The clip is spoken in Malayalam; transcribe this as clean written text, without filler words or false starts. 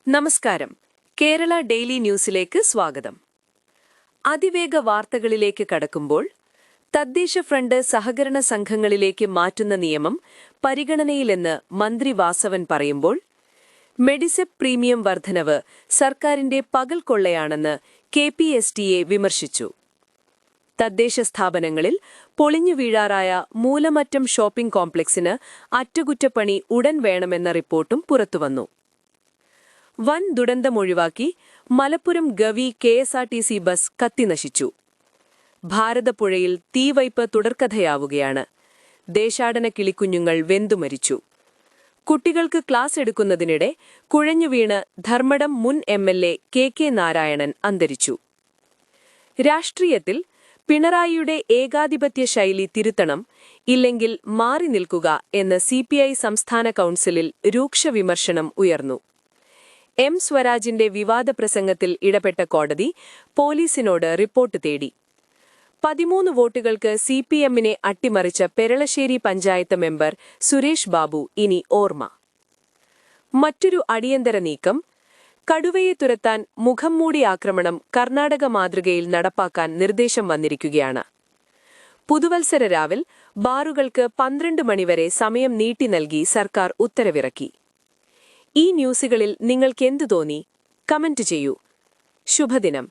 നമസ്കാരം. കേരള ഡെയിലി ന്യൂസിലേക്ക് സ്വാഗതം. അതിവേഗ വാർത്തകളിലേക്ക് കടക്കുമ്പോൾ തദ്ദേശ ഫണ്ട് സഹകരണ സംഘങ്ങളിലേക്ക് മാറ്റുന്ന നിയമം പരിഗണനയിലെന്ന് മന്ത്രി വാസവൻ പറയുമ്പോൾ മെഡിസെപ് പ്രീമിയം വർധനവ് സർക്കാരിന്റെ പകൽ കൊള്ളയാണെന്ന് KPSTA വിമർശിച്ചു. തദ്ദേശ സ്ഥാപനങ്ങളിൽ പൊളിഞ്ഞു വീഴാറായ മൂലമറ്റം ഷോപ്പിംഗ് കോംപ്ലക്സിന് അറ്റകുറ്റപ്പണി ഉടൻ വേണമെന്ന റിപ്പോർട്ടും പുറത്തുവന്നു. വൻ ദുരന്തമൊഴിവാക്കി മലപ്പുറം ഗവി KSRTC ബസ് കത്തിനശിച്ചു. ഭാരതപ്പുഴയിൽ തീവയ്പ് തുടർക്കഥയാവുകയാണ്. ദേശാടന കിളിക്കുഞ്ഞുങ്ങൾ വെന്തുമരിച്ചു. കുട്ടികൾക്ക് ക്ലാസ് എടുക്കുന്നതിനിടെ കുഴഞ്ഞുവീണ് ധർമ്മടം മുൻ MLA KK നാരായണൻ അന്തരിച്ചു. രാഷ്ട്രീയത്തിൽ പിണറായിയുടെ ഏകാധിപത്യ ശൈലി തിരുത്തണം, ഇല്ലെങ്കിൽ മാറി നിൽക്കുക എന്ന് CPI സംസ്ഥാന കൗൺസിലിൽ രൂക്ഷ വിമർശനം ഉയർന്നു. M. സ്വരാജിന്റെ വിവാദ പ്രസംഗത്തിൽ ഇടപെട്ട കോടതി പോലീസിനോട് റിപ്പോർട്ട് തേടി. 13 വോട്ടുകൾക്ക് CPMനെ അട്ടിമറിച്ച പെരളശ്ശേരി പഞ്ചായത്ത് മെമ്പർ സുരേഷ് ബാബു ഇനി ഓർമ്മ. മറ്റൊരു അടിയന്തര നീക്കം, കടുവയെ തുരത്താൻ മുഖംമൂടി ആക്രമണം കർണാടക മാതൃകയിൽ നടപ്പാക്കാൻ നിർദ്ദേശം വന്നിരിക്കുകയാണ്. പുതുവത്സര രാവിൽ ബാറുകൾക്ക് 12 മണിവരെ സമയം നീട്ടി നൽകി സർക്കാർ ഉത്തരവിറക്കി. ഈ ന്യൂസുകളിൽ നിങ്ങൾക്കെന്തു തോന്നി? കമന്റ് ചെയ്യൂ. ശുഭദിനം.